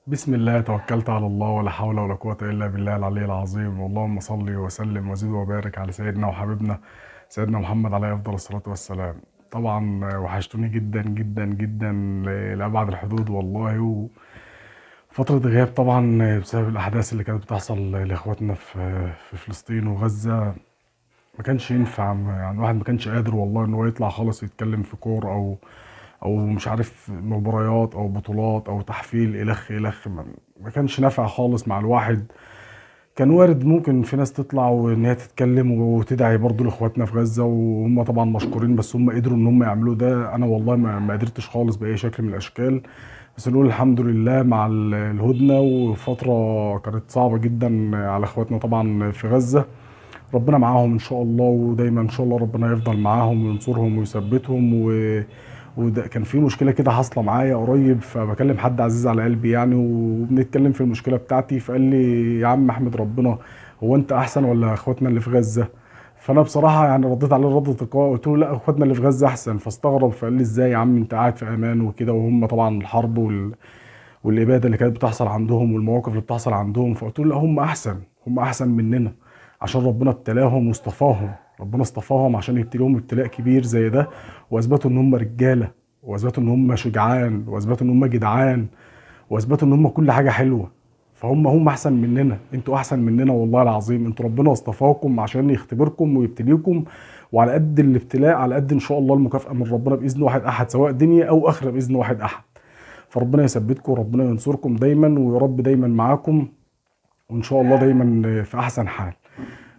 بسم الله توكلت على الله ولا حول ولا قوة إلا بالله العلي العظيم. اللهم صل وسلم وزد وبارك على سيدنا وحبيبنا سيدنا محمد عليه أفضل الصلاة والسلام. طبعا وحشتوني جدا جدا جدا لأبعد الحدود والله. وفترة غياب طبعا بسبب الأحداث اللي كانت بتحصل لإخواتنا في فلسطين وغزة. ما كانش ينفع، يعني الواحد ما كانش قادر والله إن هو يطلع خالص يتكلم في كورة او مش عارف مباريات او بطولات او تحفيل الخ الخ. ما كانش نافع خالص مع الواحد. كان وارد ممكن في ناس تطلع وان هي تتكلم وتدعي برضو لاخواتنا في غزة، وهم طبعا مشكورين، بس هم قدروا ان هم يعملوا ده. انا والله ما قدرتش خالص باي شكل من الاشكال. بس نقول الحمد لله مع الهدنة. وفترة كانت صعبة جدا على اخواتنا طبعا في غزة. ربنا معاهم ان شاء الله، ودايما ان شاء الله ربنا يفضل معاهم وينصرهم ويثبتهم وده كان في مشكله كده حاصله معايا قريب، فبكلم حد عزيز على قلبي يعني، وبنتكلم في المشكله بتاعتي، فقال لي يا عم احمد ربنا، هو انت احسن ولا اخواتنا اللي في غزه؟ فانا بصراحه يعني رديت عليه رده تلقائيه، قلت له لا، اخواتنا اللي في غزه احسن. فاستغرب، فقال لي ازاي يا عم، انت قاعد في امان وكده، وهم طبعا الحرب والاباده اللي كانت بتحصل عندهم والمواقف اللي بتحصل عندهم. فقلت له لا، هم احسن، هم احسن مننا، عشان ربنا ابتلاهم واصطفاهم. ربنا اصطفاهم عشان يبتليهم ابتلاء كبير زي ده، واثبتوا ان هم رجاله، واثبتوا ان هم شجعان، واثبتوا ان هم جدعان، واثبتوا ان هم كل حاجه حلوه. فهم احسن مننا، انتوا احسن مننا والله العظيم. انتوا ربنا اصطفاكم عشان يختبركم ويبتليكم، وعلى قد الابتلاء على قد ان شاء الله المكافاه من ربنا باذن واحد احد، سواء دنيا او اخره باذن واحد احد. فربنا يثبتكم وربنا ينصركم دايما، ويا رب دايما معاكم، وان شاء الله دايما في احسن حال.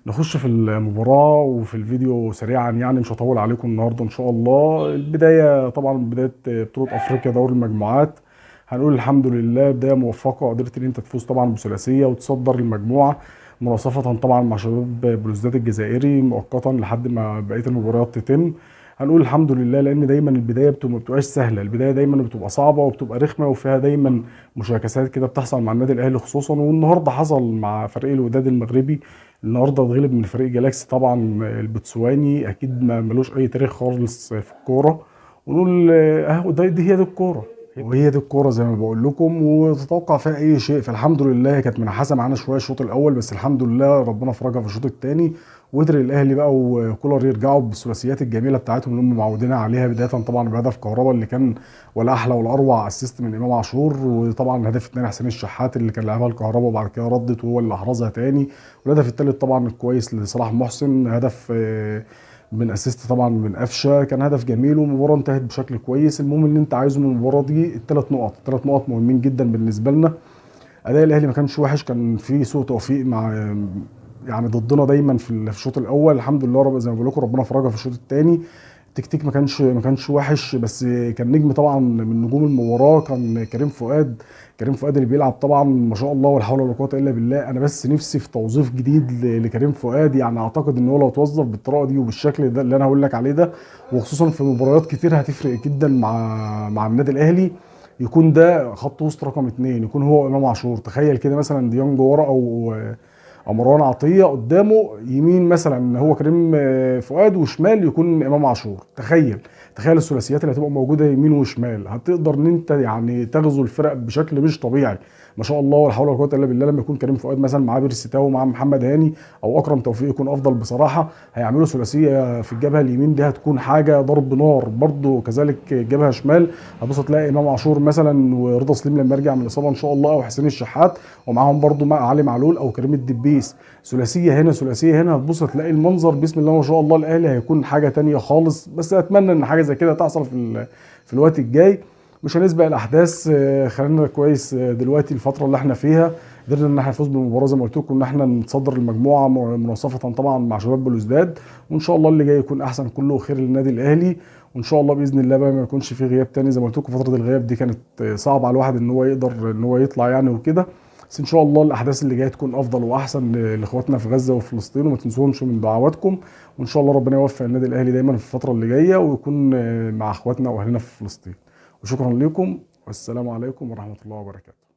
نخش في المباراة وفي الفيديو سريعا، يعني مش هطول عليكم النهارده ان شاء الله. البداية طبعا بداية بطولة افريقيا دوري المجموعات. هنقول الحمد لله بداية موفقة، قدرت ان انت تفوز طبعا بثلاثية وتصدر المجموعة، مناصفة طبعا مع شباب بلوزداد الجزائري مؤقتا لحد ما بقية المباريات تتم. هنقول الحمد لله، لان دايما البدايه ما بتبقاش سهله، البدايه دايما بتبقى صعبه وبتبقى رخمه، وفيها دايما مشاكسات كده بتحصل مع النادي الاهلي خصوصا. والنهارده حصل مع فريق الوداد المغربي. النهارده اتغلب من فريق جالاكسي طبعا البتسواني، اكيد ما ملوش اي تاريخ خالص في الكوره. ونقول اهو دي هي دي الكوره، وهي دي الكوره زي ما بقول لكم، وتتوقع فيها اي شيء. فالحمد لله هي كانت منحاسه معانا شويه الشوط الاول، بس الحمد لله ربنا فرجها في الشوط الثاني، وقدر الاهلي بقى وكولر يرجعوا بالثلاثيات الجميله بتاعتهم اللي هم معودين عليها، بدايه طبعا بهدف كهربا اللي كان ولا احلى ولا اروع اسيست من امام عاشور، وطبعا الهدف الثاني حسين الشحات اللي كان لعبها الكهربا وبعد كده ردت وهو اللي احرزها تاني. والهدف الثالث طبعا الكويس لصلاح محسن، هدف من اسيست طبعا من قفشه، كان هدف جميل والمباراه انتهت بشكل كويس. المهم ان انت عايزه من المباراه دي الثلاث نقط مهمين جدا بالنسبه لنا. اداء الاهلي ما كانش وحش، كان في سوء توفيق مع يعني ضدنا دايما في الشوط الاول. الحمد لله رب زي ما بقول لكم ربنا فرجها في الشوط الثاني. التكتيك ما كانش وحش، بس كان نجم طبعا من نجوم المباراه كان كريم فؤاد. كريم فؤاد اللي بيلعب طبعا ما شاء الله ولا حول ولا قوه الا بالله. انا بس نفسي في توظيف جديد لكريم فؤاد، يعني اعتقد ان هو لو توظف بالطريقه دي وبالشكل ده اللي انا هقول لك عليه ده، وخصوصا في مباريات كتير هتفرق جدا مع النادي الاهلي. يكون ده خط وسط رقم اتنين، يكون هو امام عاشور. تخيل كده مثلا ديونج ورا او مروان عطيه قدامه، يمين مثلا هو كريم فؤاد، وشمال يكون امام عاشور. تخيل الثلاثيات اللي هتبقى موجوده يمين وشمال، هتقدر ان انت يعني تغزو الفرق بشكل مش طبيعي. ما شاء الله ولا حول ولا قوه الا بالله. لما يكون كريم فؤاد مثلا معاه بيرسي تاو ومعاه محمد هاني او اكرم توفيق يكون افضل بصراحه. هيعملوا ثلاثيه في الجبهه اليمين دي، هتكون حاجه ضرب نار. برضو كذلك جبهه شمال، هتبص تلاقي امام عاشور مثلا ورضا سليم لما يرجع من الاصابه ان شاء الله، او حسين الشحات، ومعاهم برضو مع علي معلول او كريم الدبيس. ثلاثيه هنا ثلاثيه هنا، هتبص تلاقي المنظر بسم الله ما شاء الله الاهلي هيكون حاجه تانية خالص. بس اتمنى ان حاجه زي كده تحصل في الوقت الجاي. مش هنسبق الاحداث، خلينا كويس دلوقتي الفتره اللي احنا فيها. قدرنا ان احنا نفوز بالمباراه زي ما قلت لكم، ان احنا نتصدر المجموعه مناصفه طبعا مع شباب بلوزداد. وان شاء الله اللي جاي يكون احسن كله خير للنادي الاهلي. وان شاء الله باذن الله بقى ما يكونش في غياب تاني. زي ما قلت لكم فتره الغياب دي كانت صعبه على الواحد ان هو يقدر ان هو يطلع يعني وكده. بس ان شاء الله الاحداث اللي جايه تكون افضل واحسن لاخواتنا في غزه وفلسطين، وما تنسوهمش من دعواتكم. وان شاء الله ربنا يوفق النادي الاهلي دايما في الفتره اللي جايه، ويكون مع اخواتنا واهلنا في فلسطين. وشكرا لكم، والسلام عليكم ورحمه الله وبركاته.